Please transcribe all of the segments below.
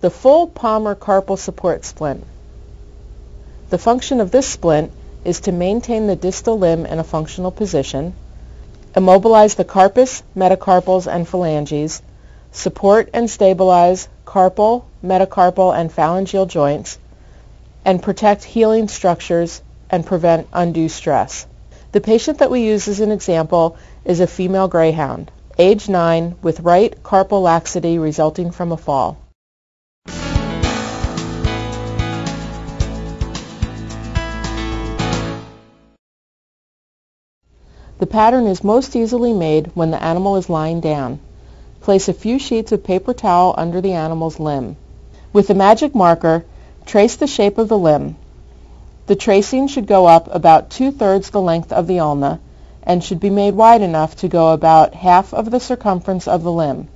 The full palmar carpal support splint. The function of this splint is to maintain the distal limb in a functional position, immobilize the carpus, metacarpals, and phalanges, support and stabilize carpal, metacarpal, and phalangeal joints, and protect healing structures and prevent undue stress. The patient that we use as an example is a female greyhound, age 9, with right carpal laxity resulting from a fall. The pattern is most easily made when the animal is lying down. Place a few sheets of paper towel under the animal's limb. With the magic marker, trace the shape of the limb. The tracing should go up about 2/3 the length of the ulna and should be made wide enough to go about half of the circumference of the limb.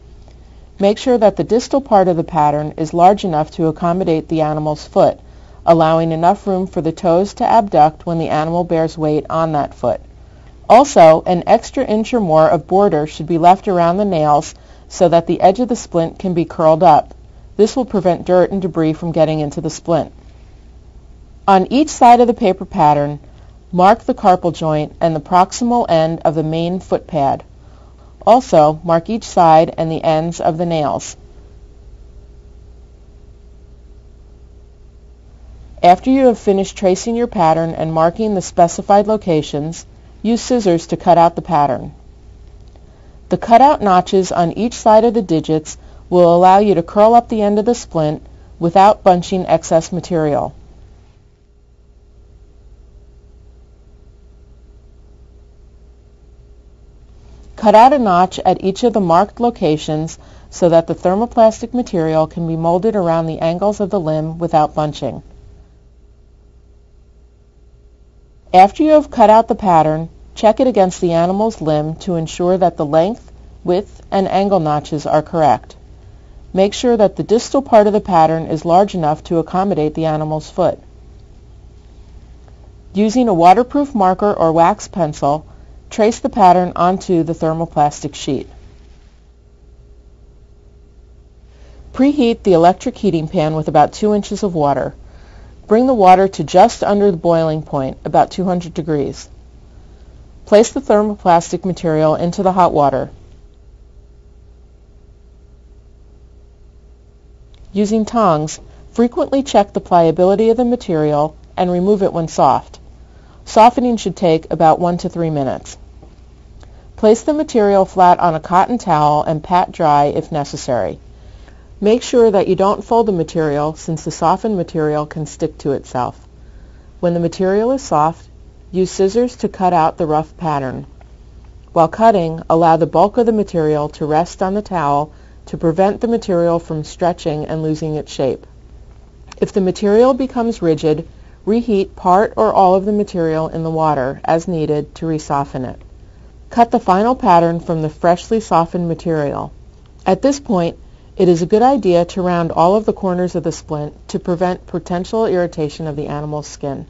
Make sure that the distal part of the pattern is large enough to accommodate the animal's foot, allowing enough room for the toes to abduct when the animal bears weight on that foot. Also, an extra inch or more of border should be left around the nails so that the edge of the splint can be curled up. This will prevent dirt and debris from getting into the splint. On each side of the paper pattern, mark the carpal joint and the proximal end of the main foot pad. Also, mark each side and the ends of the nails. After you have finished tracing your pattern and marking the specified locations, use scissors to cut out the pattern. The cutout notches on each side of the digits will allow you to curl up the end of the splint without bunching excess material. Cut out a notch at each of the marked locations so that the thermoplastic material can be molded around the angles of the limb without bunching. After you have cut out the pattern, check it against the animal's limb to ensure that the length, width, and angle notches are correct. Make sure that the distal part of the pattern is large enough to accommodate the animal's foot. Using a waterproof marker or wax pencil, trace the pattern onto the thermoplastic sheet. Preheat the electric heating pan with about 2 inches of water. Bring the water to just under the boiling point, about 200 degrees. Place the thermoplastic material into the hot water. Using tongs, frequently check the pliability of the material and remove it when soft. Softening should take about 1 to 3 minutes. Place the material flat on a cotton towel and pat dry if necessary. Make sure that you don't fold the material since the softened material can stick to itself. When the material is soft, use scissors to cut out the rough pattern. While cutting, allow the bulk of the material to rest on the towel to prevent the material from stretching and losing its shape. If the material becomes rigid, reheat part or all of the material in the water as needed to resoften it. Cut the final pattern from the freshly softened material. At this point, it is a good idea to round all of the corners of the splint to prevent potential irritation of the animal's skin.